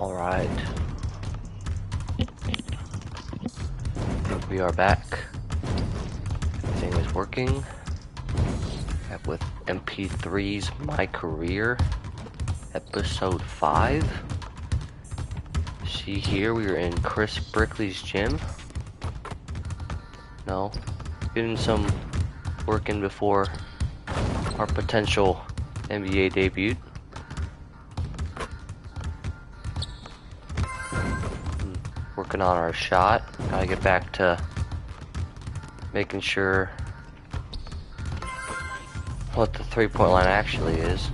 Alright. We are back. Everything is working. With MP3's MyCareer, episode 5. See here, we are in Chris Brickley's gym. No, getting some work in before our potential NBA debut. Working on our shot. Gotta get back to making sure what the three-point line actually is.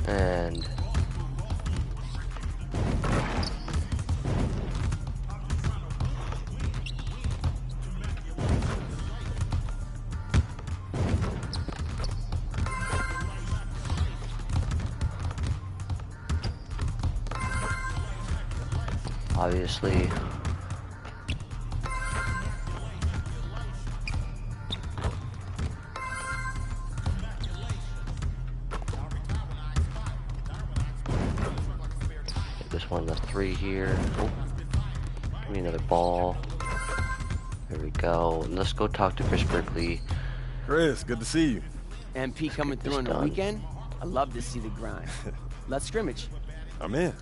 And obviously get this one the 3 here. Oh, give me another ball. There we go. And let's go talk to Chris Brickley. Chris, good to see you. MP coming through on the weekend? I love to see the grind. Let's scrimmage. I'm in.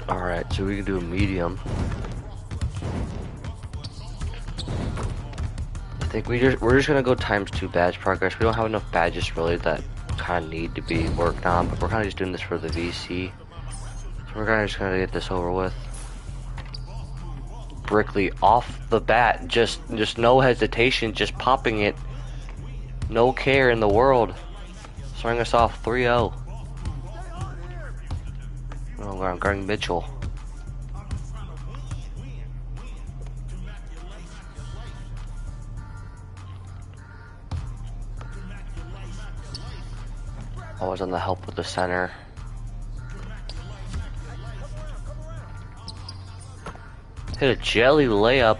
Alright, so we can do a medium. I think we're just gonna go ×2 badge progress. We don't have enough badges really that kind of need to be worked on, but we're kind of just doing this for the VC. So we're kind of just gonna get this over with. Brickley off the bat, just no hesitation, just popping it. No care in the world. Starting us off 3-0. Oh, I'm guarding Mitchell. Always on the help with the center. Hit a jelly layup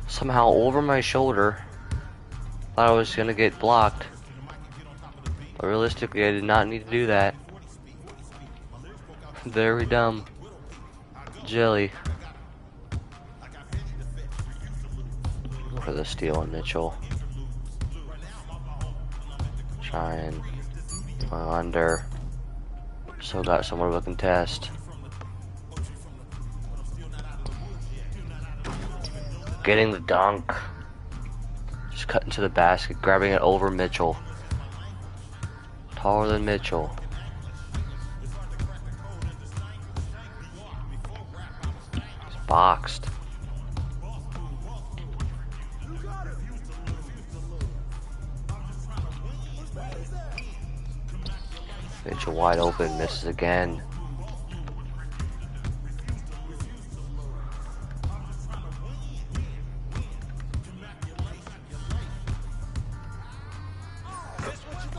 somehow over my shoulder. Thought I was gonna get blocked, but realistically I did not need to do that. Very dumb. Jelly. For the steal on Mitchell. Try and under. Still got somewhere to contest. Getting the dunk. Just cutting to the basket, grabbing it over Mitchell. Taller than Mitchell. Boxed. Mitchell wide open, misses again.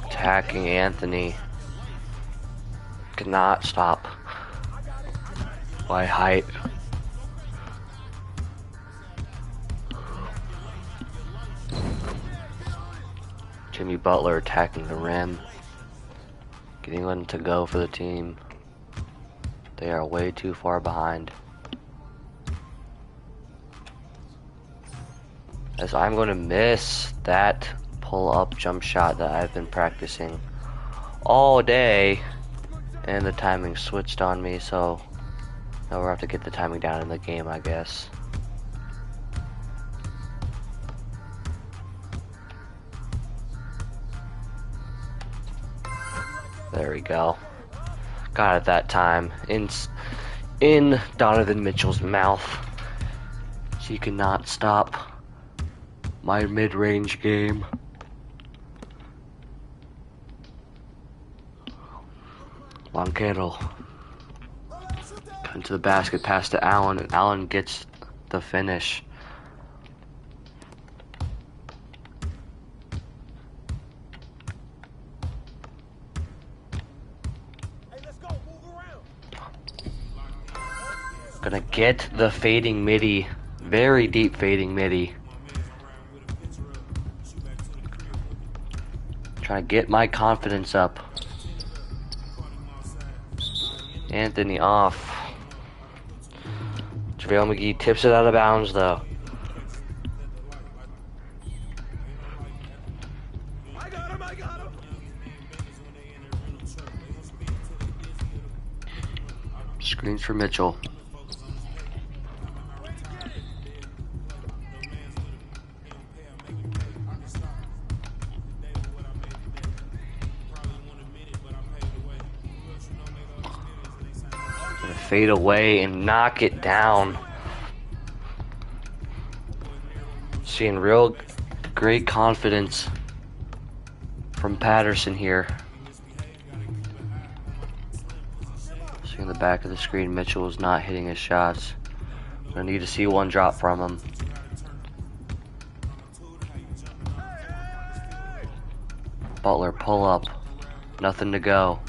Attacking Anthony. Cannot stop by height. Jimmy Butler attacking the rim, getting one to go for the team. They are way too far behind. As I'm going to miss that pull-up jump shot that I've been practicing all day, and the timing switched on me, so now we'll have to get the timing down in the game, I guess. There we go. Got it that time. In Donovan Mitchell's mouth. She cannot stop my mid-range game. Lonquero. Into the basket, pass to Allen, and Allen gets the finish. Gonna get the fading midi Very deep fading midi. Trying to get my confidence up. Anthony off. JaVale McGee tips it out of bounds though. I got him. Screens for Mitchell. Gonna fade away and knock it down. Seeing real great confidence from Patterson here. Seeing the back of the screen, Mitchell is not hitting his shots. Gonna need to see one drop from him. Butler pull up. Nothing to go.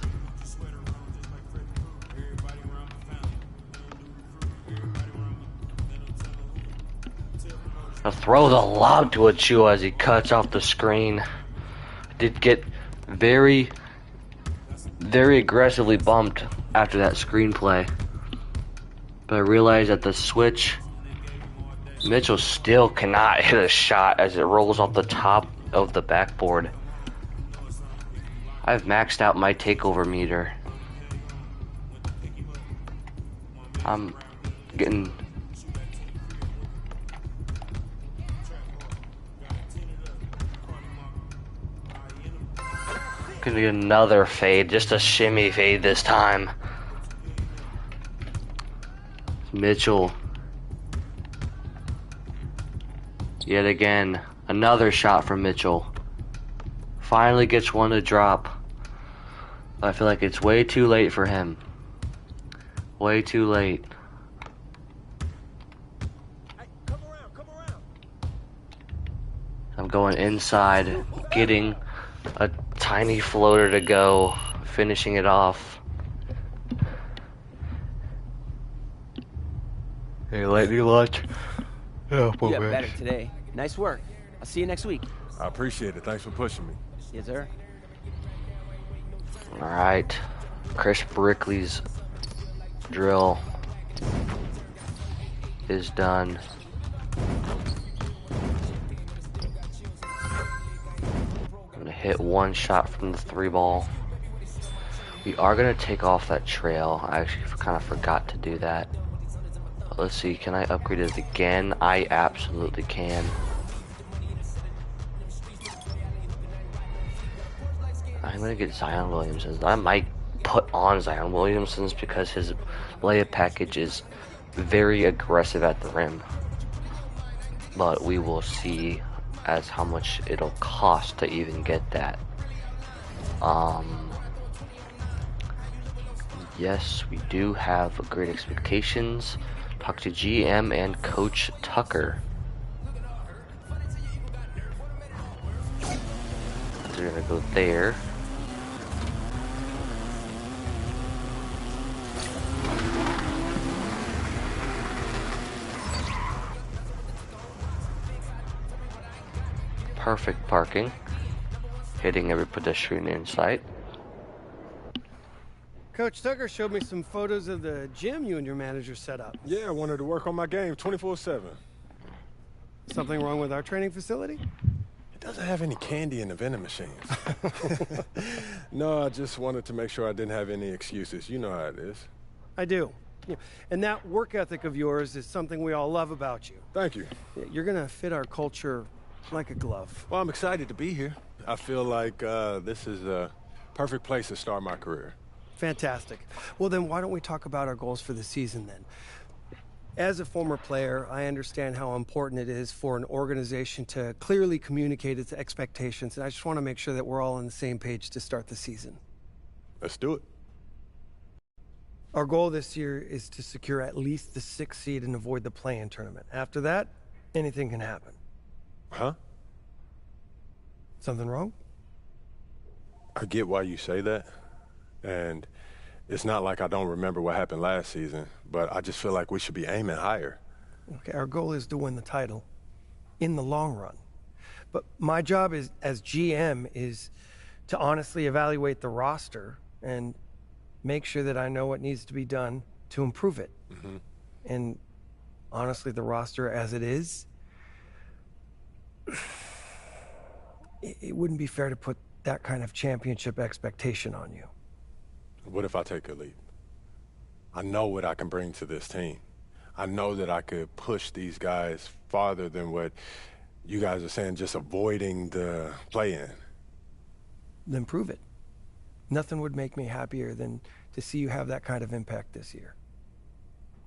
Throw the lob to Achua as he cuts off the screen. Did get very aggressively bumped after that screenplay. But I realized that the switch, Mitchell still cannot hit a shot as it rolls off the top of the backboard. I've maxed out my takeover meter. I'm getting... Gonna get another fade, just a shimmy fade this time. Mitchell. Yet again, another shot from Mitchell. Finally gets one to drop. But I feel like it's way too late for him. Way too late. Hey, come around. I'm going inside, getting a tiny floater to go, finishing it off. Hey, lightning lunch. Yeah, better today. Nice work. I'll see you next week. I appreciate it. Thanks for pushing me. Yes, sir. All right, Chris Brickley's drill is done. I'm gonna hit one shot from the 3-ball. We are gonna take off that trail. I actually kind of forgot to do that. But let's see, can I upgrade it again? I absolutely can. I'm gonna get Zion Williamson's. I might put on Zion Williamson's because his layup package is very aggressive at the rim. But we will see as how much it'll cost to even get that. Yes, we do have great expectations. Talk to GM and Coach Tucker. They're gonna go there. Perfect parking. Hitting every pedestrian in sight. Coach Tucker showed me some photos of the gym you and your manager set up. Yeah, I wanted to work on my game 24/7. Something wrong with our training facility? It doesn't have any candy in the vending machines. No, I just wanted to make sure I didn't have any excuses. You know how it is. I do. Yeah. And that work ethic of yours is something we all love about you. Thank you. You're going to fit our culture like a glove. Well, I'm excited to be here. I feel like this is a perfect place to start my career. Fantastic. Well, then why don't we talk about our goals for the season then? As a former player, I understand how important it is for an organization to clearly communicate its expectations, and I just want to make sure that we're all on the same page to start the season. Let's do it. Our goal this year is to secure at least the 6th seed and avoid the play-in tournament. After that, anything can happen. Huh? Something wrong? I get why you say that. And it's not like I don't remember what happened last season, but I just feel like we should be aiming higher. Okay, our goal is to win the title in the long run. But my job as GM is to honestly evaluate the roster and make sure that I know what needs to be done to improve it. And honestly, the roster as it is, it wouldn't be fair to put that kind of championship expectation on you. What if I take a leap? I know what I can bring to this team. I know that I could push these guys farther than what you guys are saying, just avoiding the play-in. Then prove it. Nothing would make me happier than to see you have that kind of impact this year.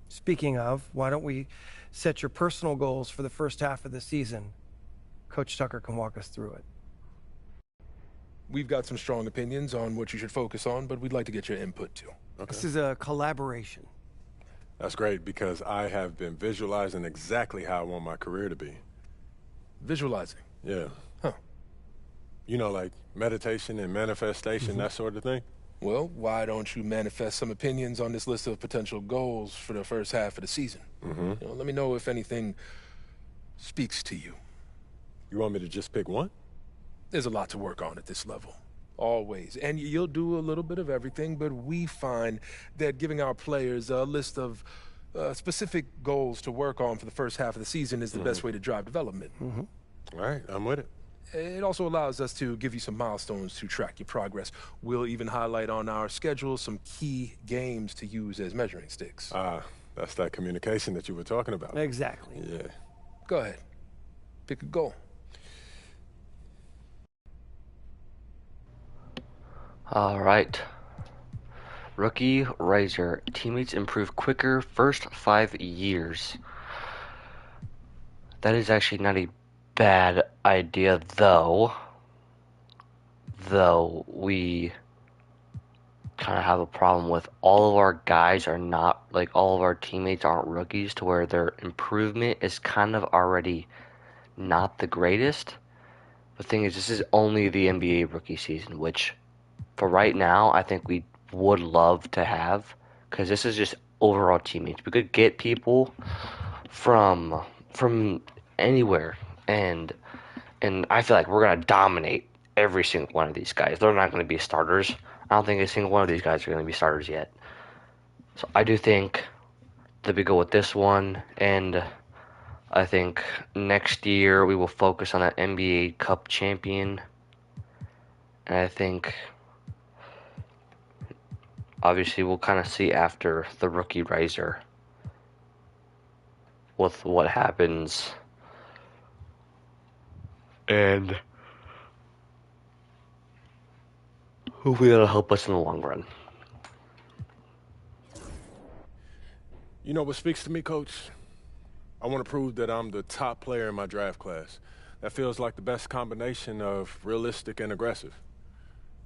Speaking of, why don't we set your personal goals for the first half of the season? Coach Tucker can walk us through it. We've got some strong opinions on what you should focus on, but we'd like to get your input too. Okay. This is a collaboration. That's great, because I have been visualizing exactly how I want my career to be. Visualizing? Yeah. Huh. You know, like meditation and manifestation, that sort of thing? Well, why don't you manifest some opinions on this list of potential goals for the first half of the season? You know, let me know if anything speaks to you. You want me to just pick one? There's a lot to work on at this level. Always. And you'll do a little bit of everything, but we find that giving our players a list of specific goals to work on for the first half of the season is the best way to drive development. All right, I'm with it. It also allows us to give you some milestones to track your progress. We'll even highlight on our schedule some key games to use as measuring sticks. That's that communication that you were talking about. Exactly. Yeah. Go ahead. Pick a goal. All right. Rookie Riser. Teammates improve quicker first 5 years. That is actually not a bad idea, though. We kind of have a problem with all of our guys are not, like, all of our teammates aren't rookies, to where their improvement is kind of already not the greatest. The thing is, this is only the NBA rookie season, which for right now, I think we would love to have, because this is just overall teammates. We could get people from anywhere, and I feel like we're gonna dominate every single one of these guys. They're not gonna be starters. I don't think a single one of these guys are gonna be starters yet. So I do think that we go with this one, and I think next year we will focus on that NBA Cup champion, and I think obviously we'll kind of see after the Rookie Riser with what happens, and hopefully that'll help us in the long run. You know what speaks to me, Coach? I want to prove that I'm the top player in my draft class. That feels like the best combination of realistic and aggressive.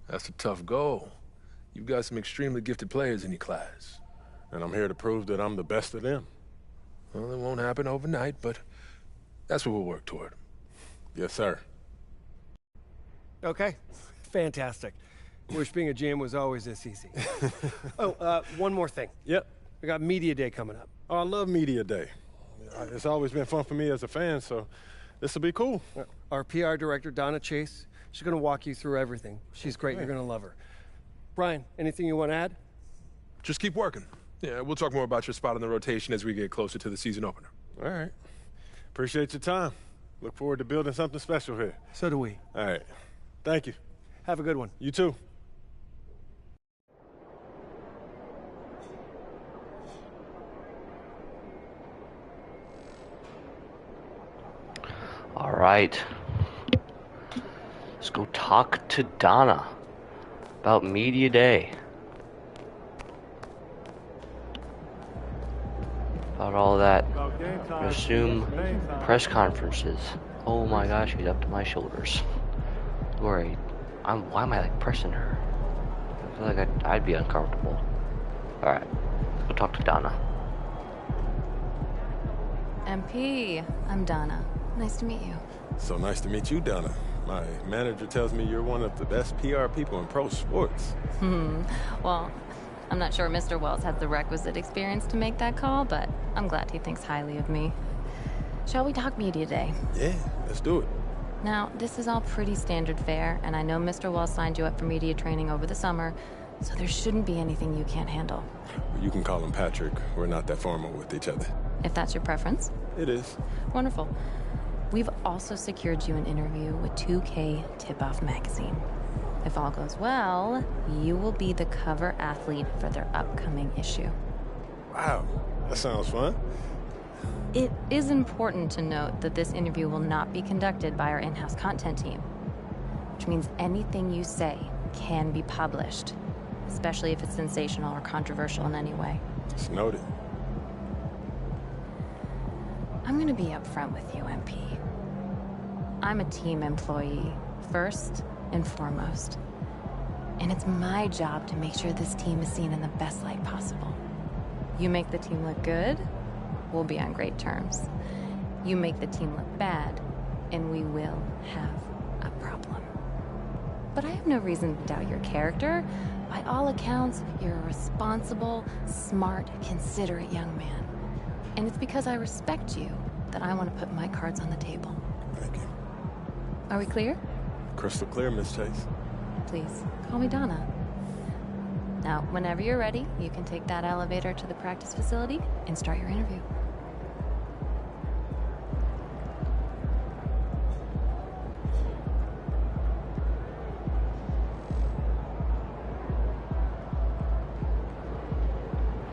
That's a tough goal. You've got some extremely gifted players in your class. And I'm here to prove that I'm the best of them. Well, it won't happen overnight, but that's what we'll work toward. Yes, sir. Okay, fantastic. Wish being a GM was always this easy. One more thing. Yep. We got Media Day coming up. Oh, I love Media Day. It's always been fun for me as a fan, so this will be cool. Our PR director, Donna Chase, she's going to walk you through everything. She's great. You're going to love her. Brian, anything you want to add? Just keep working. Yeah, we'll talk more about your spot in the rotation as we get closer to the season opener. All right. Appreciate your time. Look forward to building something special here. So do we. All right. Thank you. Have a good one. You too. All right. Let's go talk to Donna about Media Day. About all that. I assume press conferences. Oh my gosh, she's up to my shoulders. Worried. Why am I like pressing her? I feel like I'd be uncomfortable. Alright, let's go talk to Donna. MP, I'm Donna. Nice to meet you. So nice to meet you, Donna. My manager tells me you're one of the best PR people in pro sports. Well, I'm not sure Mr. Wells had the requisite experience to make that call, but I'm glad he thinks highly of me. Shall we talk media day? Yeah, let's do it. Now, this is all pretty standard fare, and I know Mr. Wells signed you up for media training over the summer, so there shouldn't be anything you can't handle. You can call him Patrick. We're not that formal with each other. If that's your preference. It is. Wonderful. We've also secured you an interview with 2K Tip-Off magazine. If all goes well, you will be the cover athlete for their upcoming issue. Wow, that sounds fun. It is important to note that this interview will not be conducted by our in-house content team, which means anything you say can be published, especially if it's sensational or controversial in any way. It's noted. I'm gonna be upfront with you, MP. I'm a team employee, first and foremost. And it's my job to make sure this team is seen in the best light possible. You make the team look good, we'll be on great terms. You make the team look bad, and we will have a problem. But I have no reason to doubt your character. By all accounts, you're a responsible, smart, considerate young man. And it's because I respect you that I want to put my cards on the table. Thank you. Are we clear? Crystal clear, Miss Chase. Please, call me Donna. Now, whenever you're ready, you can take that elevator to the practice facility and start your interview.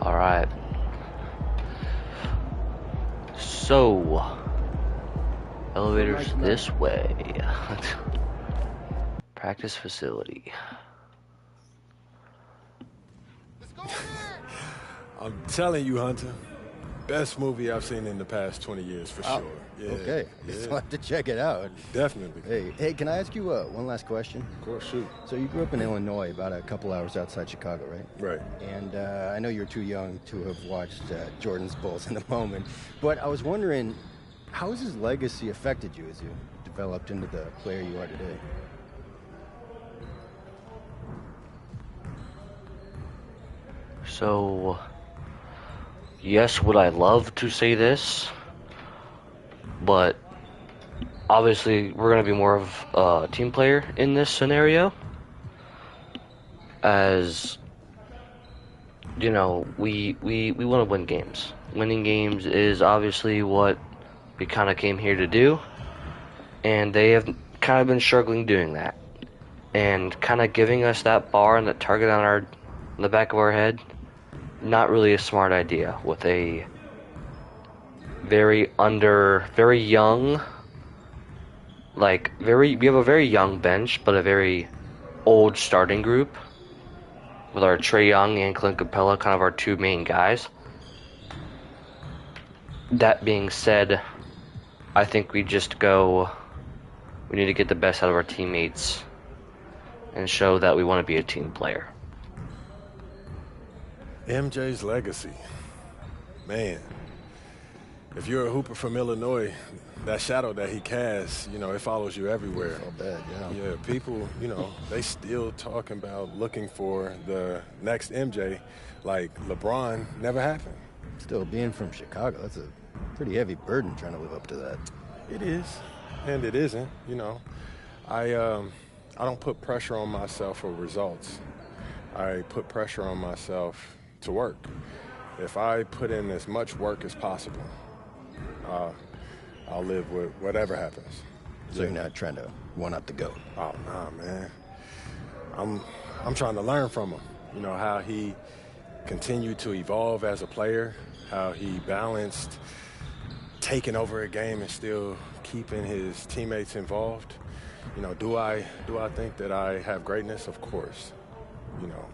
All right. So, elevators this way. Practice facility. I'm telling you, Hunter, best movie I've seen in the past 20 years for sure. Yeah, Okay, yeah, I'll have to check it out. definitely. Hey, can I ask you one last question? Of course, shoot. So you grew up in Illinois, about a couple hours outside Chicago, right? Right. And I know you're too young to have watched Jordan's Bulls in the moment, but I was wondering, how has his legacy affected you as you developed into the player you are today? So, yes, would I love to say this, but obviously we're going to be more of a team player in this scenario, as you know, we want to win games. Winning games is obviously what we kind of came here to do, and they have kind of been struggling doing that, and kind of giving us that bar and that target on the back of our head. Not really a smart idea with a very young, we have a very young bench, but a very old starting group with our Trae Young and Clint Capella, kind of our two main guys. That being said, I think we need to get the best out of our teammates and show that we want to be a team player. MJ's legacy. Man, if you're a hooper from Illinois, that shadow that he casts, it follows you everywhere. So bad, yeah. Yeah, people, they still talking about looking for the next MJ, like LeBron never happened. Still, being from Chicago, that's a pretty heavy burden trying to live up to that. It is, and it isn't, I don't put pressure on myself for results. I put pressure on myself to work. If I put in as much work as possible, I'll live with whatever happens. So you're not trying to one-up the GOAT? Oh, nah, man. I'm trying to learn from him. How he continued to evolve as a player, how he balanced taking over a game and still keeping his teammates involved. Do I think that I have greatness? Of course.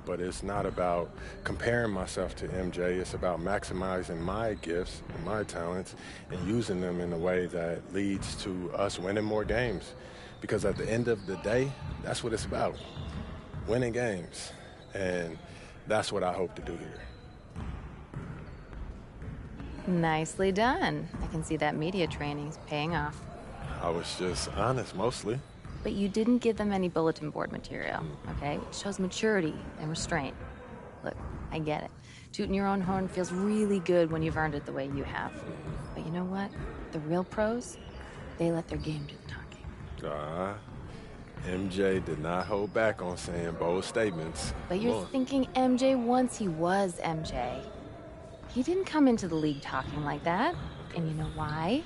But it's not about comparing myself to MJ. It's about maximizing my gifts and my talents and using them in a way that leads to us winning more games. Because at the end of the day, that's what it's about, winning games. And that's what I hope to do here. Nicely done. I can see that media training's paying off. I was just honest, mostly. But you didn't give them any bulletin board material, okay? It shows maturity and restraint. Look, I get it. Tooting your own horn feels really good when you've earned it the way you have. But you know what? The real pros, they let their game do the talking. MJ did not hold back on saying bold statements. But you're thinking MJ once he was MJ. He didn't come into the league talking like that. And you know why?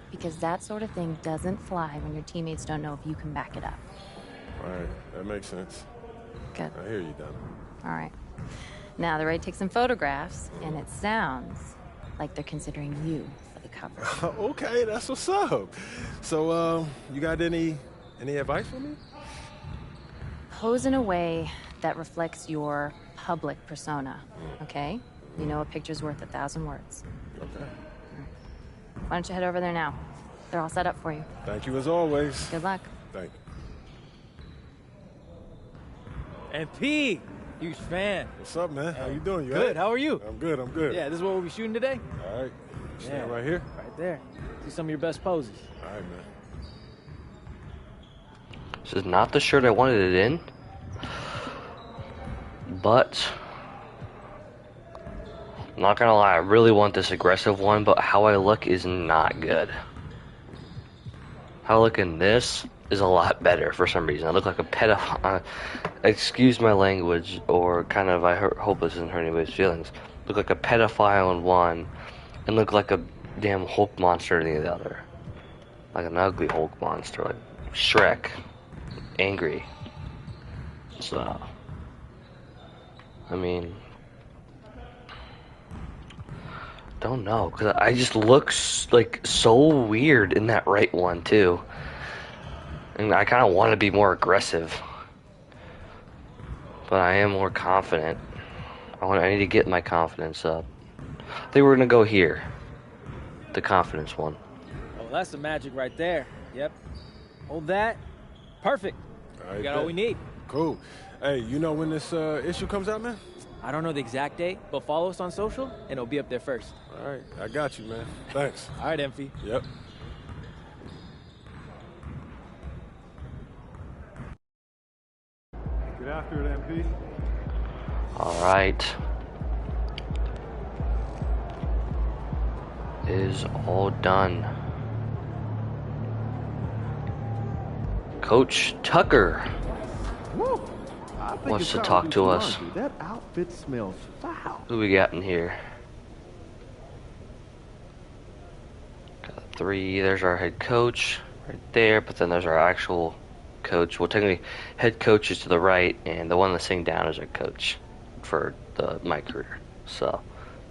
Because that sort of thing doesn't fly when your teammates don't know if you can back it up. All right, that makes sense. Good. I hear you, Donna. All right. Now they're ready to take some photographs, and it sounds like they're considering you for the cover. Okay, that's what's up. So, you got any advice for me? Pose in a way that reflects your public persona, okay? You know a picture's worth 1,000 words. Okay. Why don't you head over there now? They're all set up for you. Thank you as always. Good luck. Thank you. MP, huge fan. What's up, man? How you doing? You Good. all right? How are you? I'm good. I'm good. Yeah, this is what we'll be shooting today. All right. You stand right here. Right there. See some of your best poses. All right, man. This is not the shirt I wanted it in, but I'm not gonna lie, I really want this aggressive one, but how I look is not good. How I look in this is a lot better for some reason. I look like a pedophile. Excuse my language, or kind of, I hope this isn't hurting anybody's feelings. Look like a pedophile in one, and look like a damn Hulk monster in the other. Like an ugly Hulk monster, like Shrek. Angry. So, I mean, don't know, because I just look like so weird in that right one too, and I kind of want to be more aggressive, but I am more confident. I need to get my confidence up. I think we're gonna go here, the confidence one. Oh, that's the magic right there. Yep. Hold that. Perfect. We got all we need. Cool. Hey, you know when this issue comes out, man? I don't know the exact date, but follow us on social, and it'll be up there first. All right, I got you, man. Thanks. All right, MP. Yep. Get after it, MP. All right. Is all done. Coach Tucker wants to talk to us. That outfit smells foul. Who we got in here? Got 3. There's our head coach right there, but then there's our actual coach. Well, technically, head coach is to the right, and the one that's sitting down is our coach for the MyCareer. So,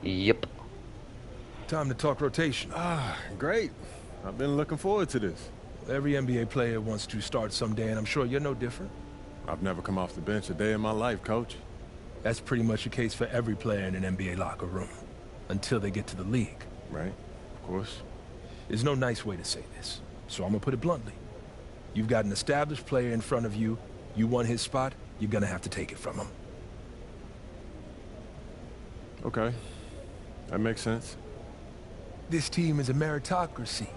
yep. Time to talk rotation. Great. I've been looking forward to this. Every NBA player wants to start someday, and I'm sure you're no different. I've never come off the bench a day in my life, Coach. That's pretty much the case for every player in an NBA locker room, until they get to the league. Right, of course. There's no nice way to say this, so I'm gonna put it bluntly. You've got an established player in front of you. You want his spot, you're gonna have to take it from him. Okay, that makes sense. This team is a meritocracy.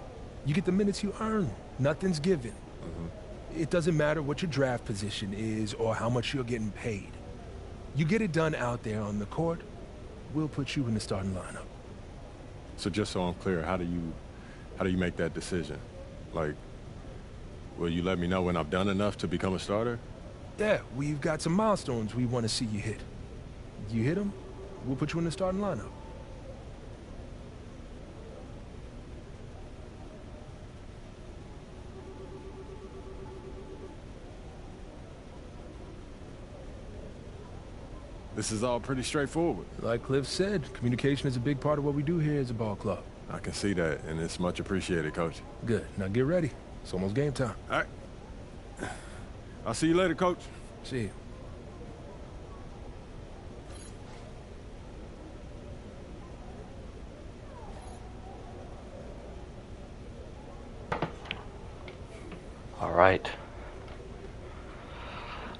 You get the minutes you earn. Nothing's given. It doesn't matter what your draft position is or how much you're getting paid. You get it done out there on the court, we'll put you in the starting lineup. So just so I'm clear, how do you make that decision? Like, will you let me know when I've done enough to become a starter? Yeah, we've got some milestones we want to see you hit. You hit them, we'll put you in the starting lineup. This is all pretty straightforward. Like Cliff said, communication is a big part of what we do here as a ball club. I can see that, and it's much appreciated, Coach. Good. Now get ready. It's almost game time. All right. I'll see you later, Coach. See you. All right.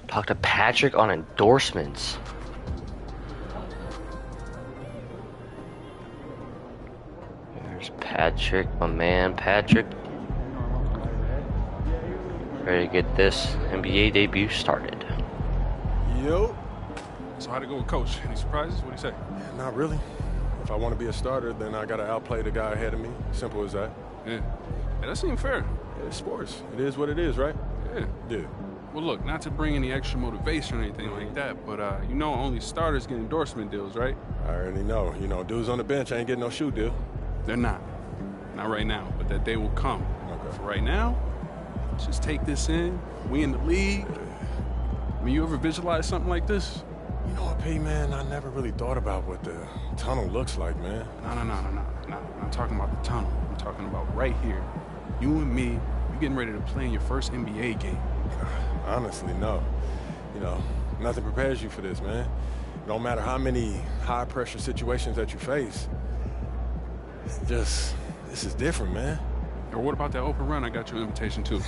Talk to Patrick on endorsements. There's Patrick, my man, Patrick. Ready to get this NBA debut started. Yo. So how'd it go with Coach? Any surprises? What'd he say? Not really. If I want to be a starter, then I got to outplay the guy ahead of me. Simple as that. Yeah. That seemed fair. It's sports. It is what it is, right? Yeah. Yeah. Well, look, not to bring any extra motivation or anything like that, but you know only starters get endorsement deals, right? I already know. You know, dudes on the bench ain't getting no shoe deal. They're not. Not right now, but that day will come. Okay. For right now, just take this in. We in the league. I mean, you ever visualize something like this? You know what, P, man? I never really thought about what the tunnel looks like, man. No. I'm not talking about the tunnel. I'm talking about right here. You and me, you getting ready to play in your first NBA game. Honestly, no. You know, nothing prepares you for this, man. No matter how many high-pressure situations that you face, this is different, man. Or what about that open run I got you an invitation to?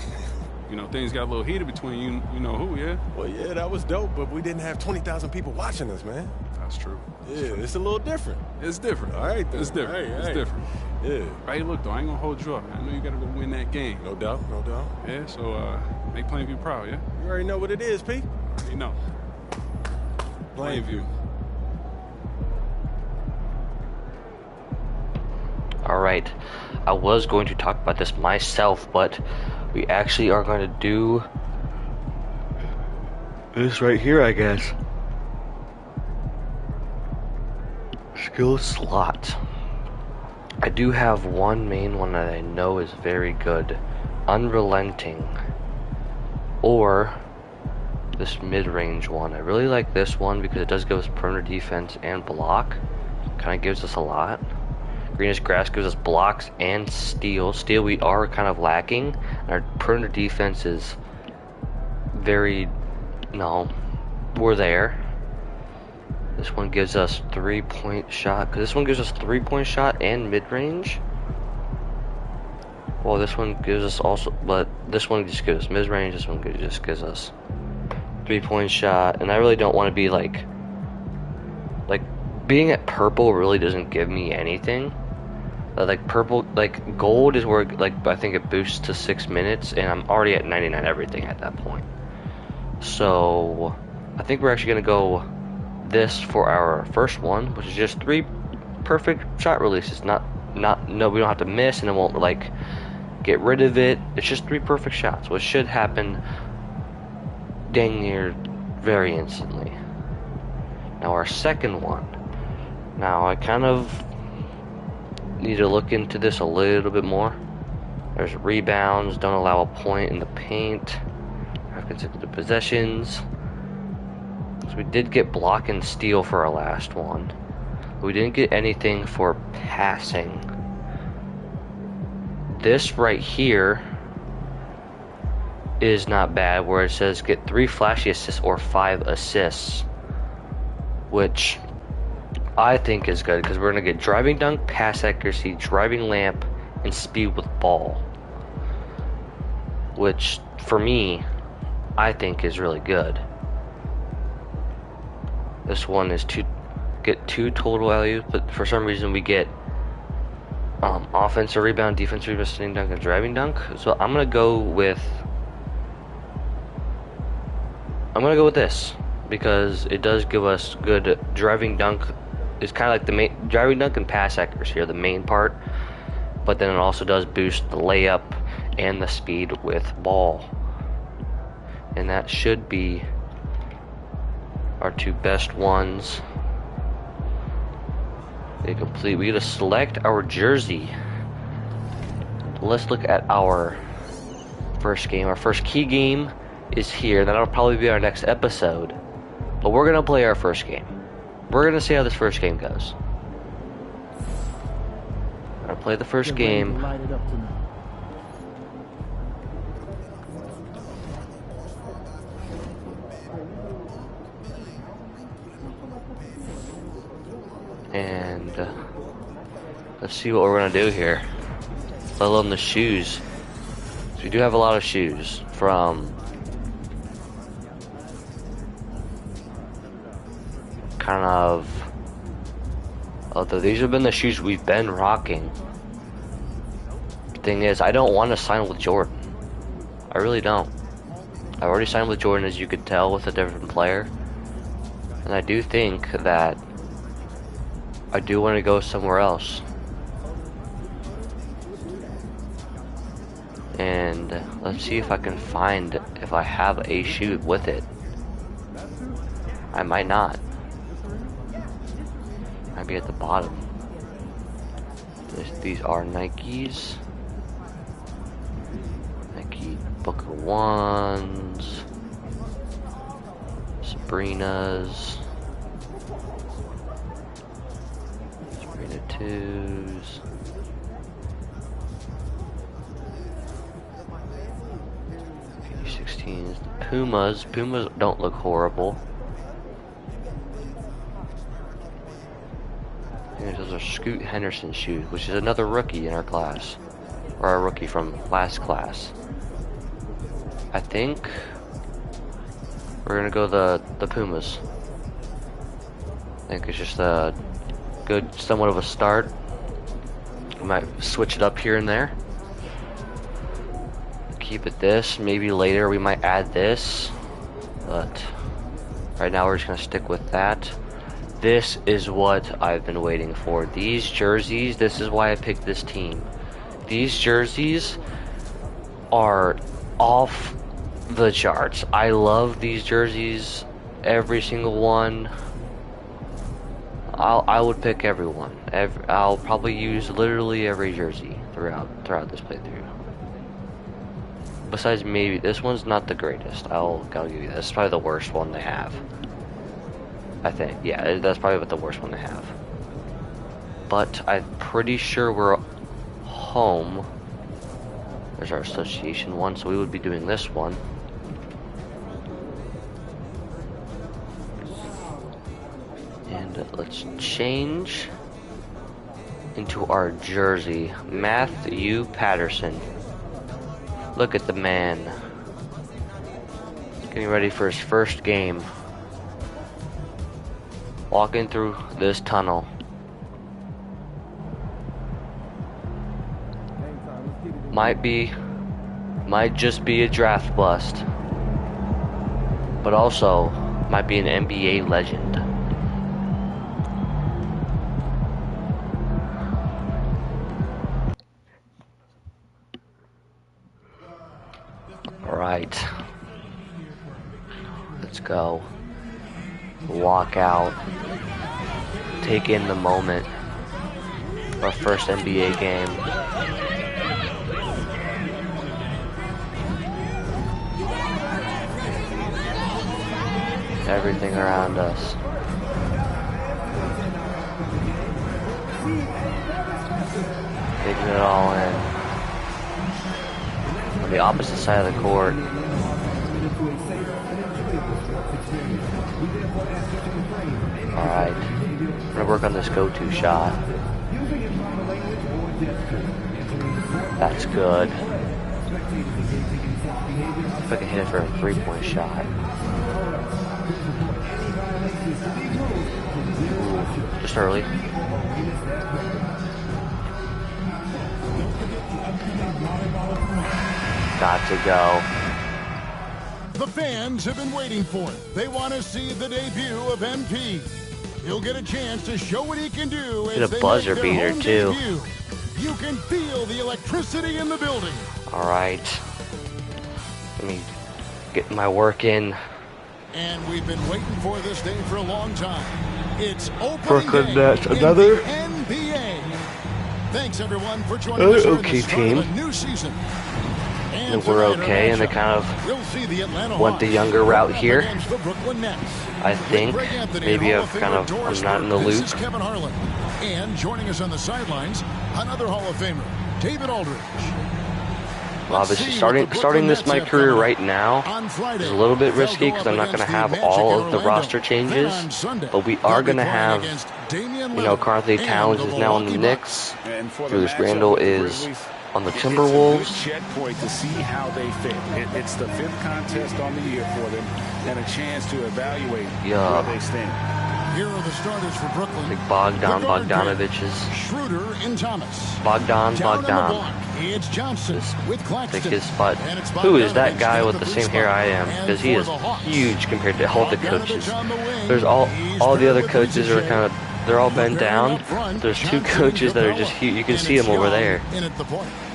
You know, things got a little heated between you know who, yeah? Well, yeah, that was dope, but we didn't have 20,000 people watching us, man. That's true. Yeah, it's a little different. It's different. All right, then. It's different. Hey, it's different. Yeah. Hey, look, though, I ain't gonna hold you up, man. I know you gotta go win that game. No doubt, no doubt. Yeah, so, make Plainview proud, yeah? You already know what it is, P. You know. Plainview. Alright, I was going to talk about this myself, but we actually are going to do this right here, I guess. Skill slot. I do have one main one that I know is very good. Unrelenting. Or this mid-range one. I really like this one because it does give us perimeter defense and block. Kind of gives us a lot. Greenish grass gives us blocks and steal. Steal we are kind of lacking. And our perimeter defense is very, no, we're there. This one gives us 3-point shot. Because this one gives us 3-point shot and mid-range. Well, this one gives us also, but this one just gives us mid-range. This one just gives us 3-point shot. And I really don't want to be like being at purple really doesn't give me anything. Like purple, like gold is where like I think it boosts to 6 minutes, and I'm already at 99 everything at that point. So I think we're actually gonna go this for our first one, which is just 3 perfect shot releases. No, we don't have to miss, and it won't like get rid of it. It's just 3 perfect shots, which should happen dang near very instantly. Now our second one. Now I kind of need to look into this a little bit more. There's rebounds, don't allow a point in the paint, have consecutive possessions. So we did get block and steal for our last one. We didn't get anything for passing. This right here is not bad, where it says get 3 flashy assists or 5 assists, which I think is good because we're going to get driving dunk, pass accuracy, driving lamp, and speed with ball, which for me I think is really good. This one is get 2 total values, but for some reason we get offensive rebound, defensive rebound, sitting dunk, and driving dunk. So I'm gonna go with this because it does give us good driving dunk. It's kind of like the main driving dunk and pass accuracy are the main part, but then it also does boost the layup and the speed with ball, and that should be our 2 best ones. They complete. We gotta select our jersey. Let's look at our first game. Our first key game is here. That'll probably be our next episode, but we're gonna play our first game. We're gonna see how this first game goes. I'm gonna play the first game. Light it up tonight. And let's see what we're gonna do here. Let alone the shoes. So we do have a lot of shoes from kind of, although these have been the shoes we've been rocking. Thing is, I don't want to sign with Jordan. I really don't. I've already signed with Jordan, as you could tell, with a different player. And I do think that I do want to go somewhere else. And let's see if I can find if I have a shoe with it. I might not. Might be at the bottom. These are Nikes. Nike Booker 1s. Sabrinas. Sabrina 2s. '16s. The Pumas. Pumas don't look horrible. And those are Scoot Henderson shoes, which is another rookie in our class. Or a rookie from last class. I think we're gonna go the Pumas. I think it's just a good, somewhat of a start. We might switch it up here and there. Keep it this. Maybe later we might add this. But right now we're just gonna stick with that. This is what I've been waiting for. These jerseys, this is why I picked this team. These jerseys are off the charts. I love these jerseys, every single one. I would pick every one. I'll probably use literally every jersey throughout this playthrough. Besides maybe this one's not the greatest. I'll give you this. It's probably the worst one they have. I think, yeah, that's probably the worst one they have. But I'm pretty sure we're home. There's our association one, so we would be doing this one. And let's change into our jersey. Matthew Patterson. Look at the man. Getting ready for his first game. Walking through this tunnel. Might just be a draft bust. But also, might be an NBA legend. Alright. Let's go. Walk out. Take in the moment. Our first NBA game. Everything around us. Taking it all in. On the opposite side of the court. Alright. I'm gonna work on this go-to shot. That's good. If I can hit it for a three-point shot. Ooh, just early. Got to go. The fans have been waiting for it. They want to see the debut of MP. He'll get a chance to show what he can do as a buzzer beater too. Debut. You can feel the electricity in the building. All right. Let me get my work in. And we've been waiting for this day for a long time. It's opening Brooklyn day Nets, in another the NBA. Thanks everyone for joining us for the start of a new season. And we're okay, and they kind of went the younger route here. I think maybe I'm not in the loop. Kevin Harlan. And joining us on the sidelines, another Hall of Famer, David Aldridge. Well, obviously, starting this my career right now is a little bit risky because I'm not going to have all of the roster changes, but we are going to have, Karl Anthony Towns is now on the Knicks, Julius Randle is on the Timberwolves. Checkpoint to see how they fit. It's the fifth contest on the year for them, and a chance to evaluate where they stand. Here are the starters for Brooklyn. Like Bogdanoviches. Schroeder and Thomas. Bogdan. It's Johnson with Claxton. Think his spot. Who is that guy with the same hair I am? Because he is huge compared to all the coaches. There's all the other coaches are kind of, they're all bent down. There's two coaches that are just huge. You can see them over there.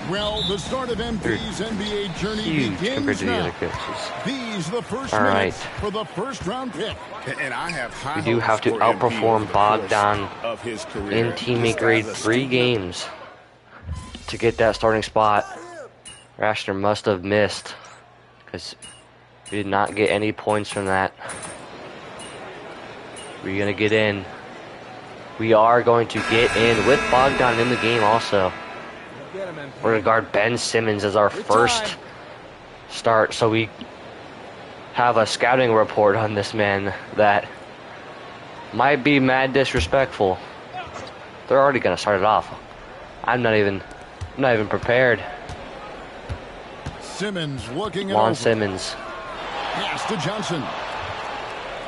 Well, the start of MP's NBA journey huge compared to the other coaches. All right. For the first round pick. And I have high we do have to outperform Bogdan in teammate grade 3 games to get that starting spot. Rashner must have missed because we did not get any points from that. We're going to get in. We are going to get in with Bogdan in the game also. We're going to guard Ben Simmons as our first start. So we have a scouting report on this man that might be mad disrespectful. They're already going to start it off. I'm not even prepared. Simmons looking at Juan Simmons. Pass to Johnson.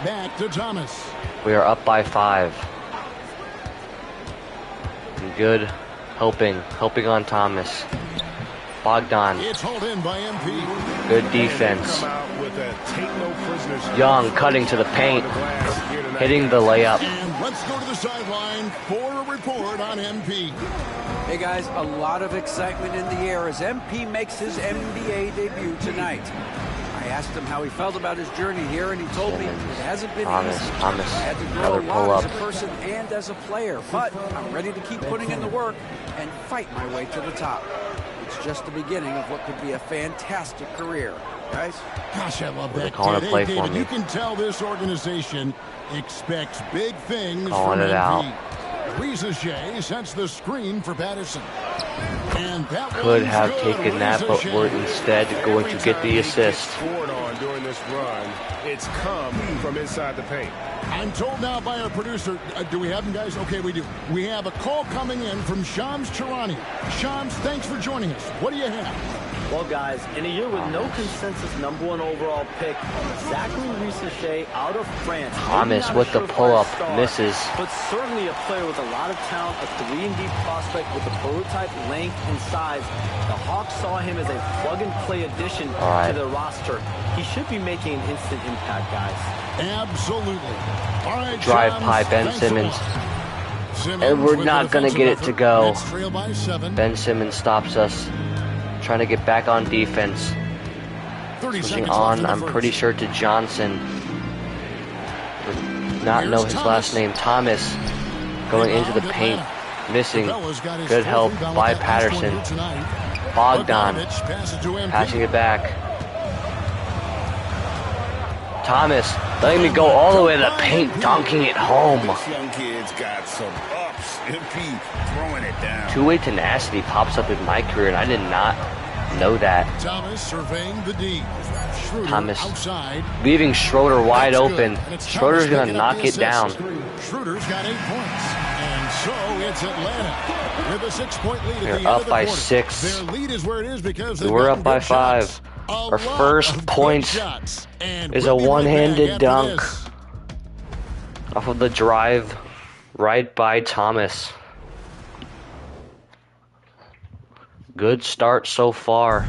Back to Thomas. We are up by 5. Good helping on Thomas. Bogdan. It's hauled in by MP. Good defense. Young cutting to the paint, hitting the layup. And let's go to the sideline for a report on MP. Hey guys, a lot of excitement in the air as MP makes his NBA debut tonight. I asked him how he felt about his journey here, and he told me it hasn't been easy. Thomas, I had to grow another a pull lot up. as a person and as a player, but I'm ready to keep putting in the work and fight my way to the top. It's just the beginning of what could be a fantastic career, guys. Gosh, I love They're that calling kid. a play Hey, for David, me. you can tell this organization expects big things Calling from it MP. out. Risa Shea sets the screen for Patterson. And that Could one's have good. taken that, Risa but Shea. we're instead going to get the assist. Scored on during this run. It's come from inside the paint. I'm told now by our producer, do we have him, guys? Okay, we do. We have a call coming in from Shams Charani. Shams, thanks for joining us. What do you have? Well, guys, in a year with no consensus #1 overall pick, Zachary Risa-Shea out of France. Thomas with the pull-up, misses. But certainly a player with a lot of talent, a 3-and-D prospect with the prototype length and size. The Hawks saw him as a plug-and-play addition to their roster. He should be making an instant impact, guys. Absolutely. All right, Drive Shams, by Ben thanks a Simmons. lot. And we're not going to get it to go. Nets trail by 7. Ben Simmons stops us. Trying to get back on defense. 30 Switching seconds on, left in the I'm first. pretty sure to Johnson. Not know his last name. Thomas going into the paint. Missing. Good help by Patterson. Bogdan passing it back. Thomas letting me go all the way to the paint, dunking it home. This young kid's got some ups. MP throwing it down. Two-way tenacity pops up in my career, and I did not know that. Thomas surveying the D. Schroeder Thomas outside. leaving Schroeder wide open. Schroeder's going to knock it down. Schroeder's got 8 points. And so it's Atlanta with a 6-point lead at the They're end up of the by quarter. 6. Their lead is where it is because We're up by 5. Our first point is a one-handed dunk off of the drive right by Thomas. Good start so far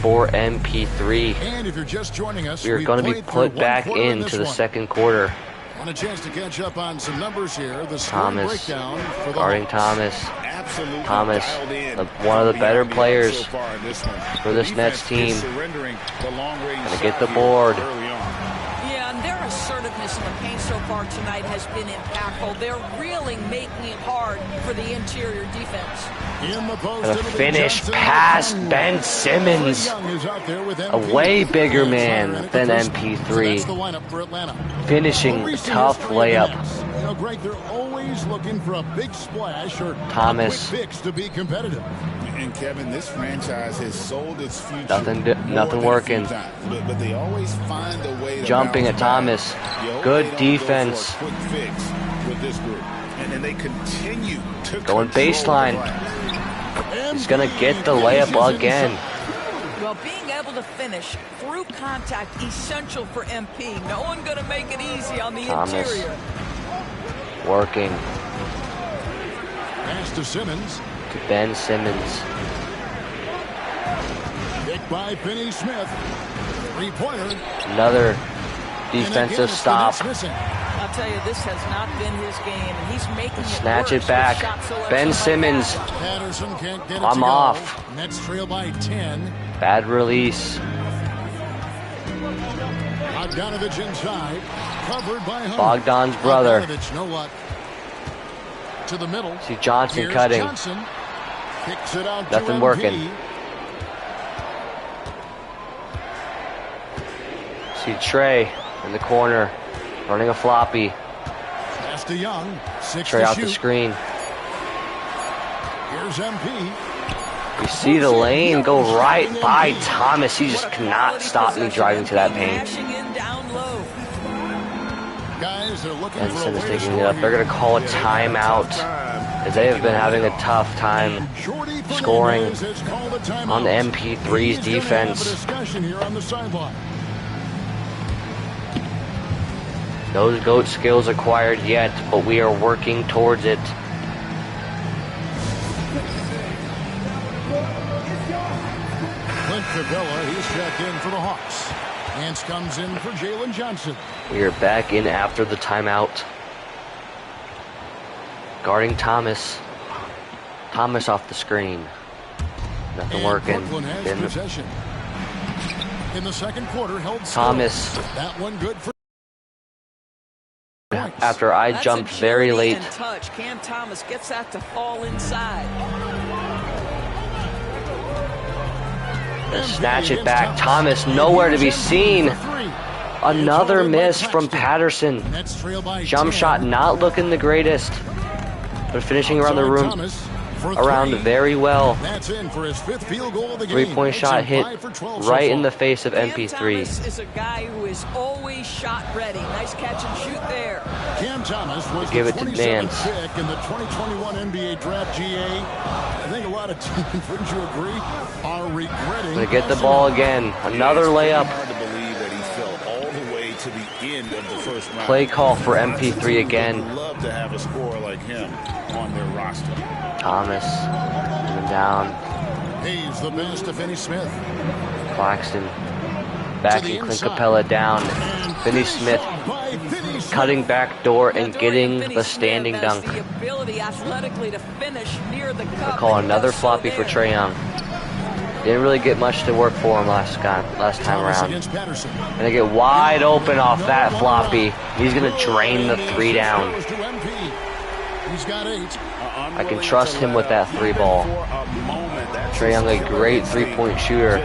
for MP3. And if you're just joining us, we are going to be put back into the second quarter. Want a chance to catch up on some numbers here. The Thomas breakdown for the guarding Hawks. Thomas, one of the better players for this Nets team. Gonna get the board. Yeah, and their assertiveness in the paint so far tonight has been impactful. They're really making it hard for the interior defense. And a finish past Ben Simmons, a way bigger man than MP3, finishing a tough layup. You know, Greg, they're always looking for a big splash or Thomas. a quick fix to be competitive. And Kevin, this franchise has sold its future. Nothing working. But they always find a way to jumping at Thomas. Good defense. Quick fix with this group. And then they continue to going baseline. He's gonna get the layup again. Well, being able to finish through contact, essential for MP. No one going to make it easy on the interior. Working. Pass to Simmons. To Ben Simmons. Picked by Finney Smith. Three-pointer. Another defensive stop. I'll tell you, this has not been his game, and he's making it Snatch worse it back. Ben Simmons. Patterson can't get it I'm off. Nets trail by 10. Bad release. Bogdanovich inside. Covered by Hunter. Bogdan's brother. Bogdanovich, no luck. To the middle. See Johnson Here's cutting. Johnson. Kicks it out Nothing to working. MP. See Trey in the corner. Running a floppy. Pass to Young. Trey out the screen. Here's MP. You see the lane go right by Thomas. He just cannot stop me driving to that paint. Guys, they're looking Ben for a Simmons way to taking it score up. They're here. going to call a timeout, as they have been having a tough time scoring on the MP3's defense. Discussion here on the sideline. No GOAT skills acquired yet, but we are working towards it. Clint Capella, he's checked in for the Hawks. Hance comes in for Jalen Johnson. We are back in after the timeout. Guarding Thomas. Thomas off the screen. Nothing And working. Brooklyn has possession. In the second quarter, held Thomas. still. That one good for After I jumped very late. And touch. Cam Thomas gets that to fall inside. Snatch it back. Thomas nowhere to be seen. Another miss from Patterson. Jump shot not looking the greatest, but finishing around the room around very well. That's in for his fifth field goal of the game. Three-point shot hit right in the face of MP3. Thomas is a guy who is always shot ready. Nice catch and shoot there. Cam Thomas was Give the it to 27th Nance. pick in the 2021 NBA Draft GA. I think a lot of teams, wouldn't you agree, are regretting. Gonna get the ball again. Another layup. Hard to believe that he fell all the way to the end of the first round. Play call for MP3 again. Would love to have a scorer like him on their roster. Thomas coming down. He's the best to Finney Smith. Claxton backing Clint Capella down. Finney Smith cutting back door and getting the standing dunk. The ability athletically to finish near the cup. Call another floppy for Trae Young. Didn't really get much to work for him last time around. Gonna get wide open off that floppy. He's gonna drain the three down. He's got 8. I can trust him with that three ball. Trae Young, a great three-point shooter.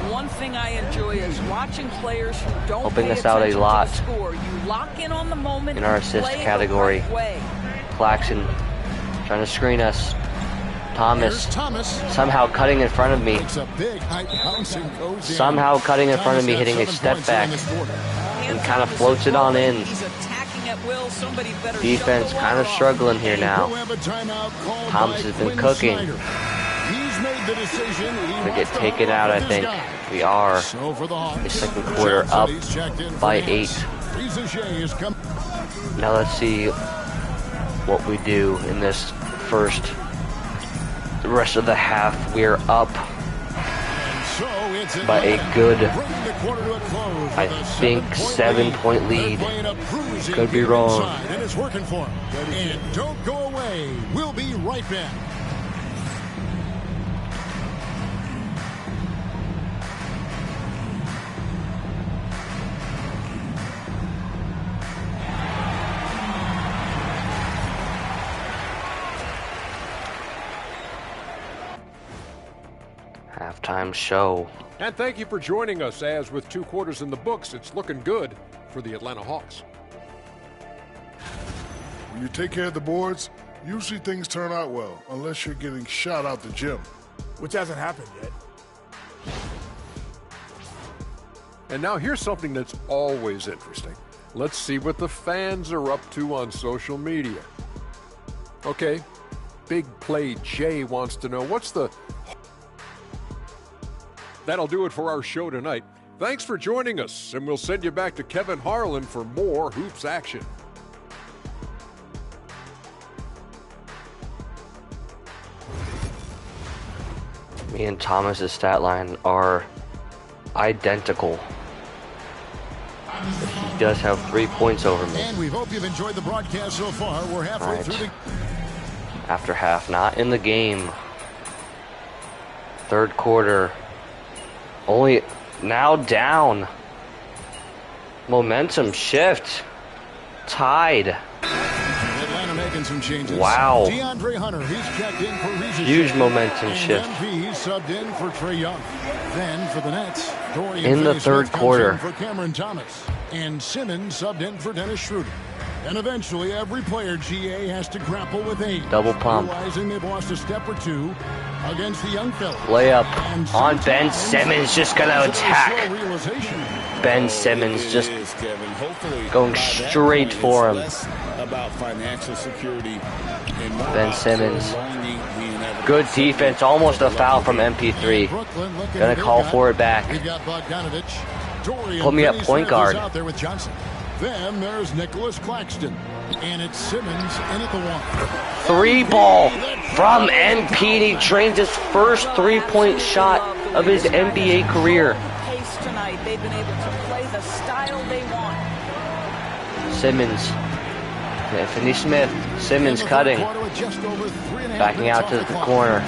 One thing I enjoy is watching players who don't Helping pay us out a attention lot to the score. You lock in on the moment in our and assist play it the category. right way. Claxton trying to screen us. Thomas somehow cutting in front of me. Somehow cutting in front of me, hitting a step back and kind of floats it on in. Defense kind of struggling here now. Thomas has been cooking. Gonna get taken out, I think. We are. The second quarter up by 8. Now let's see what we do in this the rest of the half. We're up by a good, I think, 7-point lead. Could be wrong. And it's working for him. And don't go away. We'll be right back. Halftime show. And thank you for joining us, as with 2 quarters in the books, it's looking good for the Atlanta Hawks. When you take care of the boards, usually things turn out well, unless you're getting shot out the gym. Which hasn't happened yet. And now here's something that's always interesting. Let's see what the fans are up to on social media. Okay, Big Play Jay wants to know, what's the that'll do it for our show tonight. Thanks for joining us, and we'll send you back to Kevin Harlan for more hoops action. Me and Thomas's stat line are identical. He does have 3 points over me. And we hope you've enjoyed the broadcast so far. We're halfway through the... After half, not in the game. Third quarter. Only now down. Momentum shift. Tied. Atlanta making some changes. Wow. DeAndre Hunter, he's checked in for Reese's. Huge momentum shift. MP subbed in for Trey Young. Then for the Nets, Dorian in the third quarter. For Cameron Thomas. And Simmons subbed in for Dennis Schroeder. And eventually, every player, GA, has to grapple with age. Double pump. Realizing they've lost a step or two against the young fella. Layup on Ben Simmons, just gonna attack. Ben Simmons just going straight for him. About financial security. Ben Simmons. Good defense, almost a foul from MP3. Gonna call for it back. Put me at point guard. Then there's Nicholas Claxton. And it's Simmons in at the one. 3 ball from MP. He drains his first 3-point shot of his NBA career. Pace tonight. They've been able to play the style they want. Simmons. Finney-Smith. Simmons cutting. Backing out to the corner.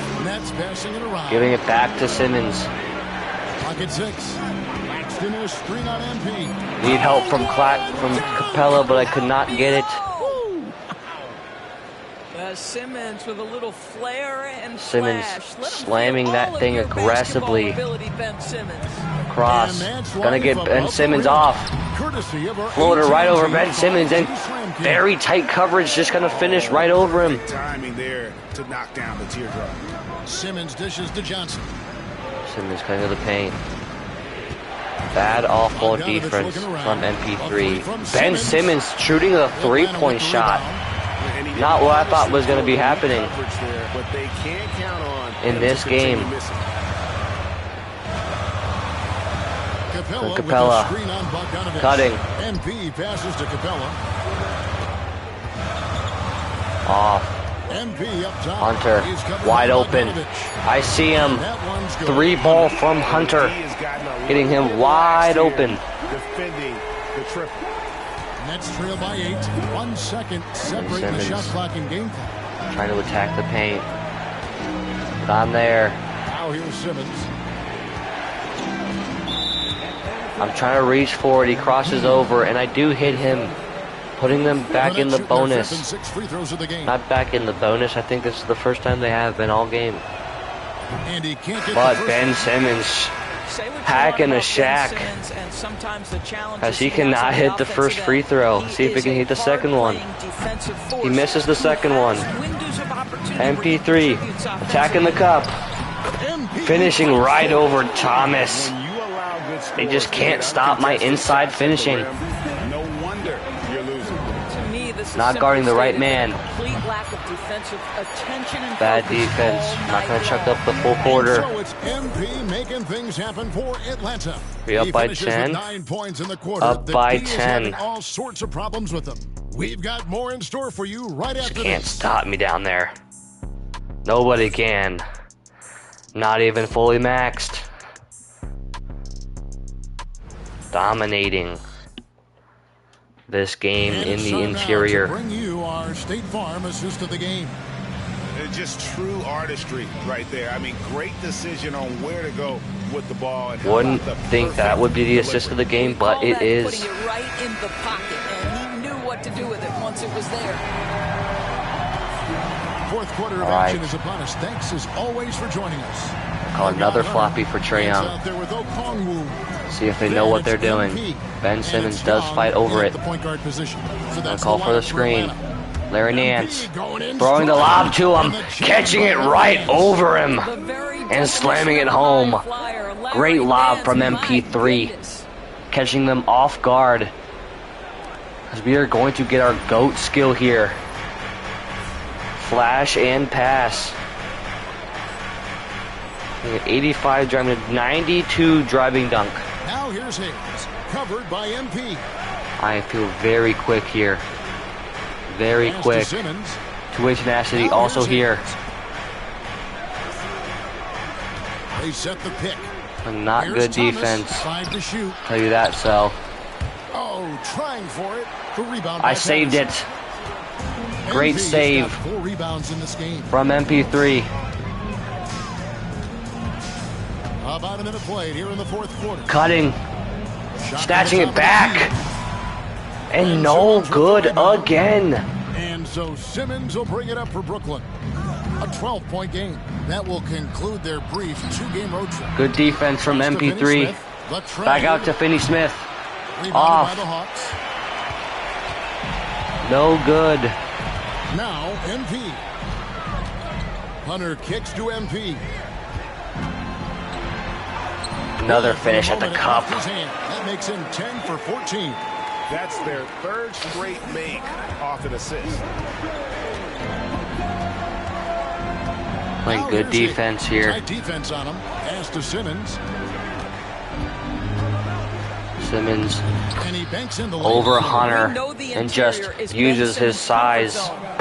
Giving it back to Simmons. Pocket 6. Claxton is string on MP. Need help from Capella, but I could not get it. Simmons with a little flair and Simmons flash. slamming that thing aggressively. Cross. Gonna get Ben Simmons off. Floater right over Ben Simmons, and very tight coverage, just gonna finish right over him. Timing there to knock down the teardrop. Simmons dishes to Johnson. Simmons cutting to the paint. Bad off-ball defense from MP3. Ben Simmons shooting a 3-point shot. Not what I thought was going to be happening in this game. Capella cutting. MP passes to Capella. Off. Hunter wide open. I see him. 3 ball from Hunter, hitting him wide open. Defending the triple. Nets trail by 8. 1 second separating the shot clock and game clock. Trying to attack the paint. I'm there. Now here's Simmons. I'm trying to reach forward. He crosses over, and I do hit him, putting them back in the bonus. Not back in the bonus. I think this is the first time they have been all game. But Ben Simmons hacking a shack, as he cannot hit the first free throw. See if he can hit the second one. He misses the second one. MP3 attacking the cup, finishing right over Thomas. They just can't stop my inside finishing. No wonder you're losing. To me, this is not guarding the right man. Complete lack of defensive attention and bad defense. Not going to chuck up the full quarter. So it's MP making things happen for Atlanta. We up by 10. 9 points in the quarter. Up by 10. All sorts of problems with them. We've got more in store for you right after this. Can't stop me down there. Nobody can. Not even fully maxed. Dominating this game in the interior. To bring you our State Farm assist of the game. Just true artistry right there. I mean, great decision on where to go with the ball. And wouldn't think that would be the assist of the game, but it is. Putting it right in the pocket, and he knew what to do with it once it was there. Fourth quarter of action is upon us. Thanks as always for joining us. Call another floppy for Trae Young. See if they know what they're doing. Ben Simmons does fight over it. I'll call for the screen. Larry Nance throwing the lob to him, catching it right over him, and slamming it home. Great lob from MP3, catching them off guard. As we are going to get our GOAT skill here. Flash and pass. 85 driving, 92 driving dunk. Now here's Hayes, covered by MP. I feel very quick here. Very quick. Two-way tenacity also here. They set the pick. Not good defense. Tell you that, so. Oh, trying for it. The rebound. I saved it. Great save 4 rebounds in this game. from MP3. About a minute played here in the fourth quarter. Cutting. Snatching it back. And no good again. And so Simmons will bring it up for Brooklyn. A 12-point game. That will conclude their brief 2-game road trip. Good defense from MP3. Back out to Finney Smith. Off. No good. Now MP. Hunter kicks to MP. Another finish at the cup. That makes him 10 for 14. That's their third straight make off an assist. Playing good defense here. Tight defense on him. Pass to Simmons. Simmons And he banks in the over Hunter and just uses his size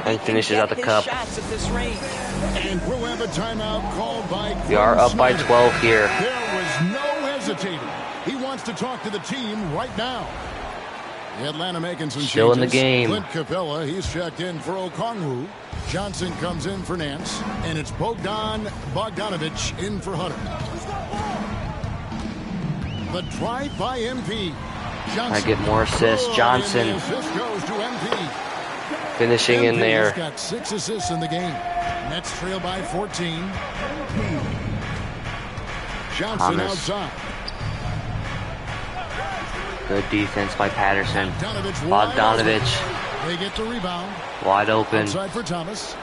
and finishes at the cup. And we'll have a timeout called by We are up by 12 here. There was no hesitating. He wants to talk to the team right now. The Atlanta making some Still changes. in the game. Clint Capella, he's checked in for Okongwu. Johnson comes in for Nance. And it's Bogdanovich in for Hunter. The drive by MP. Johnson. I get more assists. Johnson And the assist goes to MP. finishing in there. He's got 6 assists in the game. Nets trail by 14. Johnson Thomas. outside. Good defense by Patterson. Bogdanovich They get the rebound. wide open. Outside for Thomas.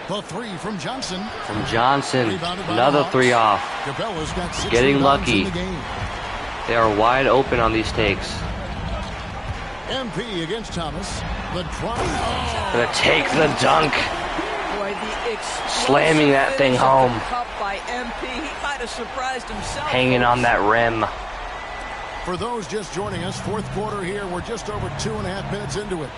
The 3 from Johnson. From Johnson. Another 3 off. Capella's got 6 Getting rebounds lucky. in the game. They are wide open on these takes. MP against Thomas. The drive. Gonna take the dunk. Boy, the Slamming that thing home. cup by MP. He might have surprised himself. Hanging on that rim. For those just joining us, fourth quarter here. We're just over 2.5 minutes into it.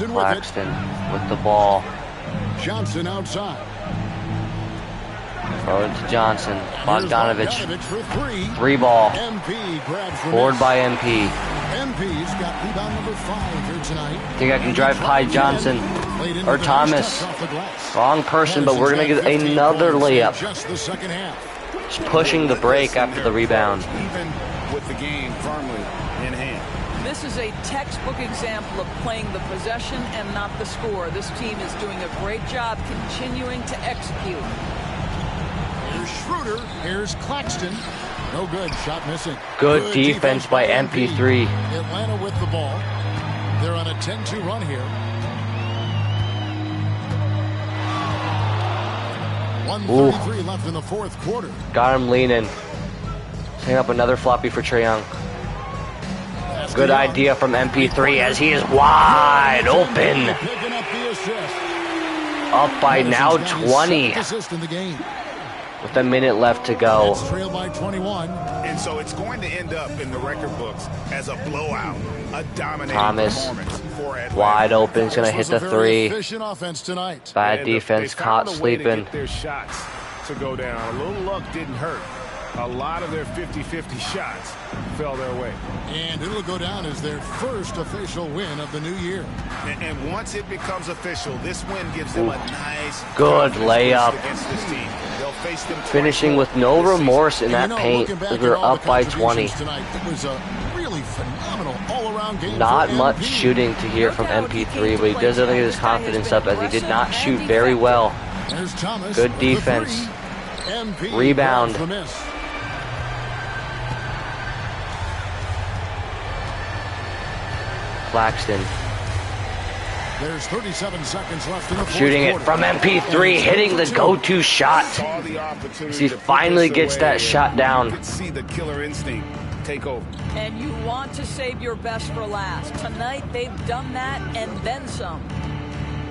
Claxton with the ball. Johnson outside. Throw it to Johnson. Bogdanovich. For 3. 3 ball. MP grabs from Forward by MP. MP's got rebound number 5 here tonight. Think I can drive high Johnson or Thomas. Wrong person, but we're gonna get another layup. Just the second half. Just pushing the break after the rebound. Even with the game firmly in hand. This is a textbook example of playing the possession and not the score. This team is doing a great job continuing to execute. Here's Schroeder. Here's Claxton. No good. Shot missing. Good defense by MP3. Atlanta with the ball. They're on a 10-2 run here. 1:33 left in the fourth quarter. Got him leaning. Setting up another floppy for Trae Young. Good idea from MP3 as he is wide open. Picking up the assist. Up by now 20 Assist in the game. with a minute left to go. Trail by 21. And so it's going to end up in the record books as a blowout, a dominating Thomas performance for Atlanta. wide open, is gonna hit the 3. Efficient offense tonight. Bad defense, caught They found a way to sleeping. get their shots to go down. A little luck didn't hurt. A lot of their 50-50 shots fell their way. And it'll go down as their first official win of the new year. And once it becomes official, this win gives them a nice Good confidence layup. boost against this team. They'll face them Finishing with no remorse in that paint as we're up by 20. Tonight, it was a really phenomenal all-around game. Not for much MP. shooting to hear from MP3, but he does have to get his confidence up as he did not shoot very well. There's Thomas Good with the defense. 3. MP Rebound. grabs the miss. Claxton There's 37 seconds left in the fourth shooting it quarter. from MP3, hitting the go-to shot. As he finally gets that shot down. You could see the killer instinct take over. And you want to save your best for last. Tonight, they've done that and then some.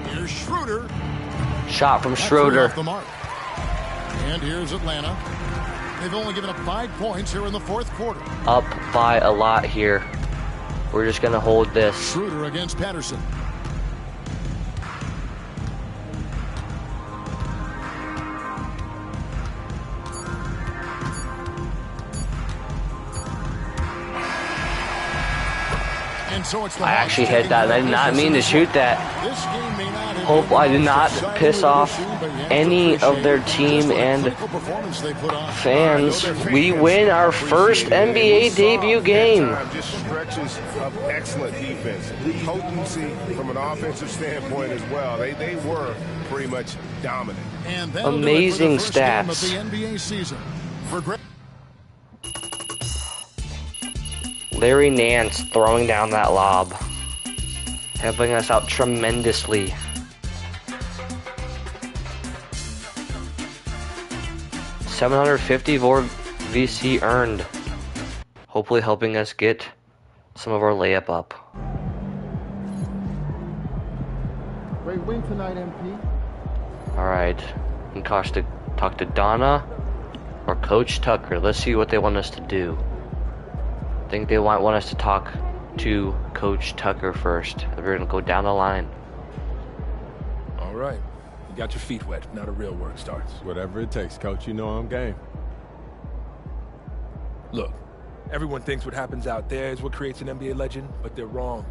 Here's Schroeder. Shot from Schroeder. Off the mark. And here's Atlanta. They've only given up 5 points here in the fourth quarter. Up by a lot here. We're just going to hold this. Schroeder against Patterson. And so it's the I actually hit that. I did not mean to shoot that. Hope I did not piss off any of their team and fans. We win our first NBA debut game. Just stretches of excellent defense. Potency from an offensive standpoint as well. They were pretty much dominant. Amazing stats. Larry Nance throwing down that lob, helping us out tremendously. $750 more VC earned, hopefully helping us get some of our layup up. Great win tonight, MP. All right, and talk to Donna or Coach Tucker. Let's see what they want us to do. I think they want us to talk to Coach Tucker first. We're gonna go down the line. All right, you got your feet wet. Now the real work starts. Whatever it takes, Coach. You know I'm game. Look, everyone thinks what happens out there is what creates an NBA legend, but they're wrong.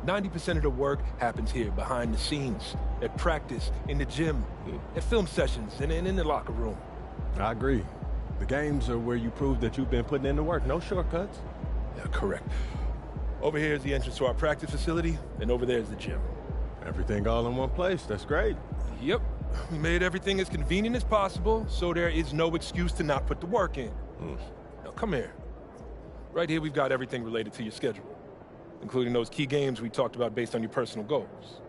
90% of the work happens here, behind the scenes, at practice, in the gym, at film sessions, and in the locker room. I agree. The games are where you prove that you've been putting in the work. No shortcuts. Yeah, correct. Over here is the entrance to our practice facility, and over there is the gym. Everything all in one place. That's great. Yep. We made everything as convenient as possible, so there is no excuse to not put the work in. Now, come here. Right here, we've got everything related to your schedule, including those key games we talked about based on your personal goals.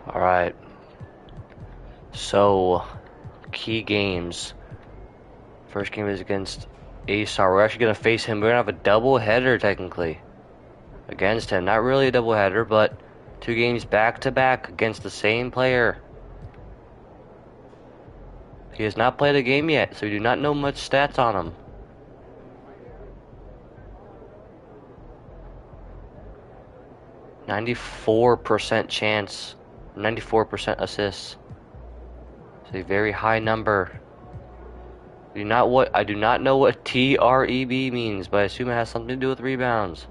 All right. So, key games. First game is against ASAR. We're actually going to face him. We're going to have a double header, technically, against him. Not really a double header, but 2 games back-to-back against the same player. He has not played a game yet, so we do not know much stats on him. %94 chance, 94% assists. It's a very high number. I do not know what TREB means, but I assume it has something to do with rebounds.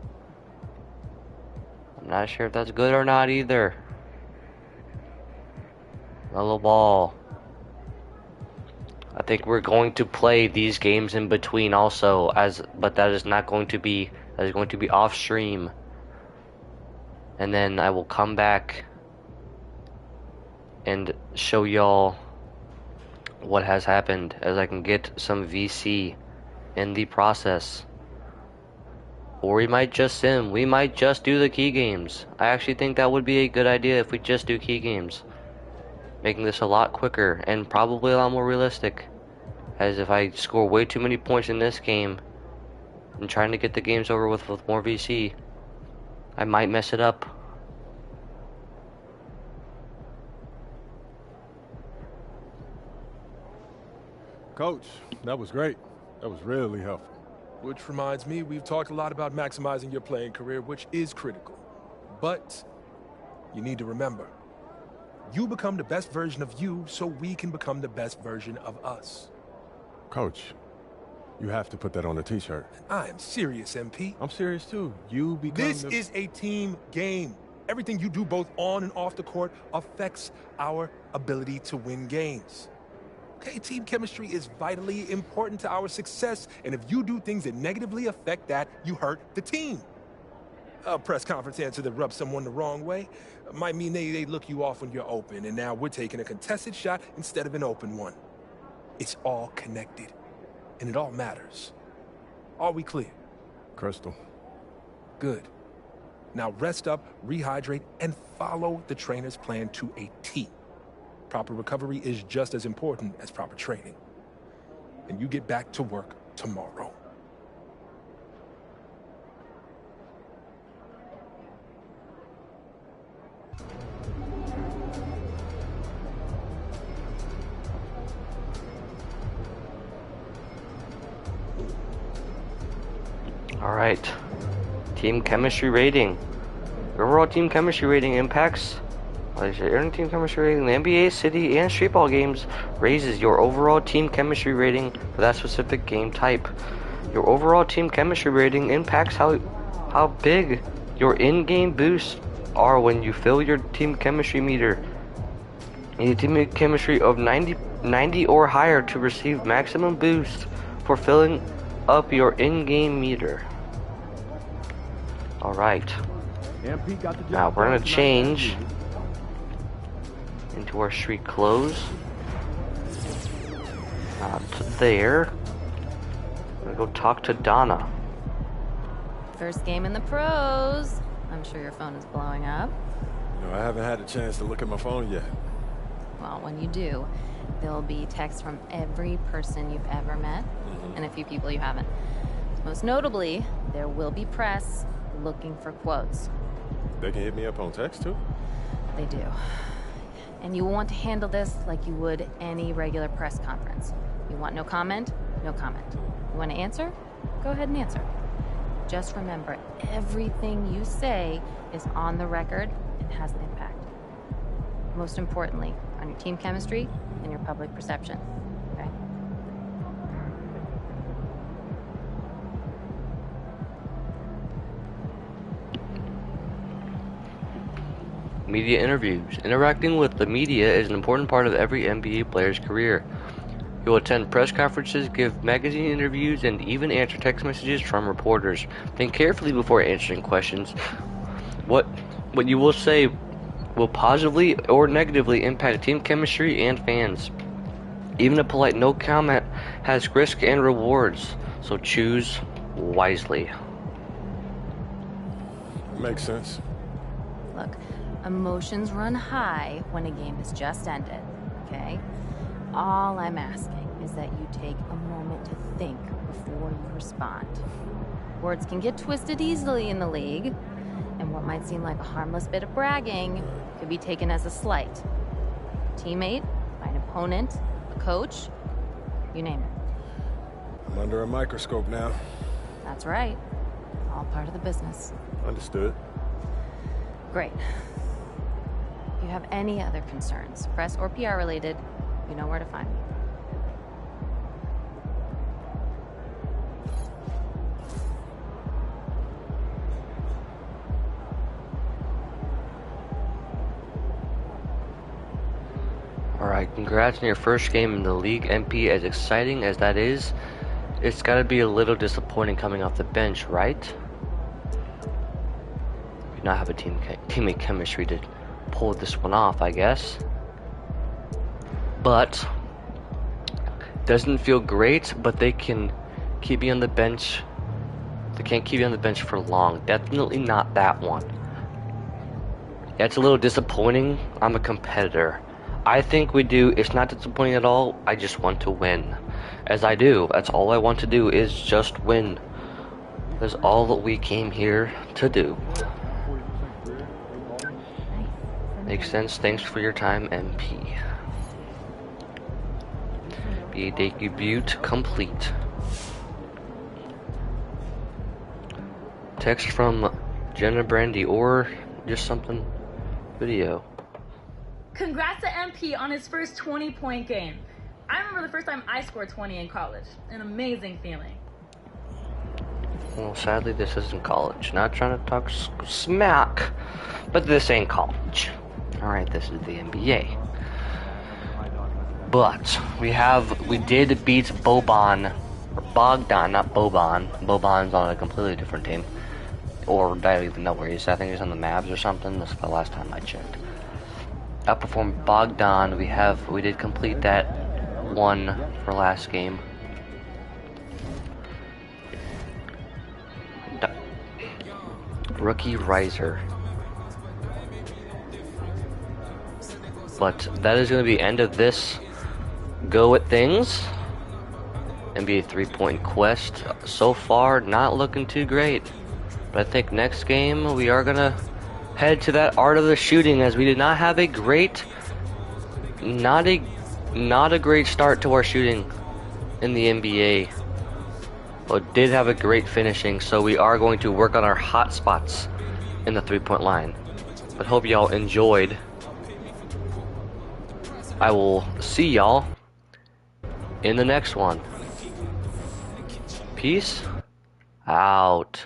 I'm not sure if that's good or not either. Mellow ball. I think we're going to play these games in between also, but that is not going to be. That is going to be off stream. And then I will come back and show y'all what has happened, as I can get some VC in the process. Or we might just sim. We might just do the key games. I actually think that would be a good idea if we just do key games, making this a lot quicker and probably a lot more realistic. As if I score way too many points in this game and trying to get the games over with more VC, I might mess it up. Coach, that was great. That was really helpful. Which reminds me, we've talked a lot about maximizing your playing career, which is critical. But you need to remember, you become the best version of you so we can become the best version of us. Coach, you have to put that on a t-shirt. I am serious, MP. I'm serious too. You become This is a team game. Everything you do both on and off the court affects our ability to win games. Okay, team chemistry is vitally important to our success, and if you do things that negatively affect that, you hurt the team. A press conference answer that rubs someone the wrong way might mean they look you off when you're open, and now we're taking a contested shot instead of an open one. It's all connected, and it all matters. Are we clear? Crystal. Good. Now rest up, rehydrate, and follow the trainer's plan to a T. Proper recovery is just as important as proper training. And you get back to work tomorrow. All right. Team chemistry rating. Your overall team chemistry rating impacts. Earning team chemistry rating in the NBA, city, and street ball games raises your overall team chemistry rating for that specific game type. Your overall team chemistry rating impacts how big your in-game boosts are when you fill your team chemistry meter. You need team chemistry of 90 or higher to receive maximum boost for filling up your in-game meter. Alright. Now we're going to change into our street clothes. Not there. I'm going to go talk to Donna. First game in the pros. I'm sure your phone is blowing up. No, I haven't had a chance to look at my phone yet. Well, when you do, there'll be texts from every person you've ever met and a few people you haven't. Most notably, there will be press looking for quotes. They can hit me up on text too? They do. And you want to handle this like you would any regular press conference. You want no comment? No comment. You want to answer? Go ahead and answer. Just remember, everything you say is on the record and has an impact. Most importantly, on your team chemistry and your public perception. Okay? Media interviews. Interacting with the media is an important part of every NBA player's career. You will attend press conferences, give magazine interviews, and even answer text messages from reporters. Think carefully before answering questions. What you will say will positively or negatively impact team chemistry and fans. Even a polite no comment has risk and rewards, so choose wisely. Makes sense. Look, emotions run high when a game has just ended, okay? All I'm asking is that you take a moment to think before you respond. Words can get twisted easily in the league, and what might seem like a harmless bit of bragging could be taken as a slight. A teammate, by an opponent, a coach, you name it. I'm under a microscope now. That's right. All part of the business. Understood. Great. If you have any other concerns, press or PR related, you know where to find me. Alright, congrats on your first game in the league, MP. As exciting as that is, it's gotta be a little disappointing coming off the bench, right? You not have a teammate chemistry to pull this one off, I guess. But doesn't feel great, but they can keep you on the bench. They can't keep you on the bench for long. Definitely not that one. Yeah, it's a little disappointing. I'm a competitor. I think we do. It's not disappointing at all. I just want to win. As I do. That's all I want to do is just win. That's all that we came here to do. Makes sense. Thanks for your time, MP. Debut complete. Text from Jenna Brandy or just something video. Congrats to MP on his first 20-point game. I remember the first time I scored 20 in college. An amazing feeling. Well, sadly, this isn't college. Not trying to talk smack, but this ain't college. Alright, this is the NBA. But we did beat Bogdan, not Boban. Boban's on a completely different team. Or I don't even know where he is. I think he's on the Mavs or something. That's the last time I checked. Outperformed Bogdan. We did complete that one for last game. Rookie riser. But that is going to be end of this go at things. NBA 3-point quest so far not looking too great. But I think next game we are going to head to that art of the shooting, as we did not have a great, not a great start to our shooting in the NBA. But did have a great finishing, so we are going to work on our hot spots in the 3-point line. But hope y'all enjoyed. I will see y'all in the next one. Peace out.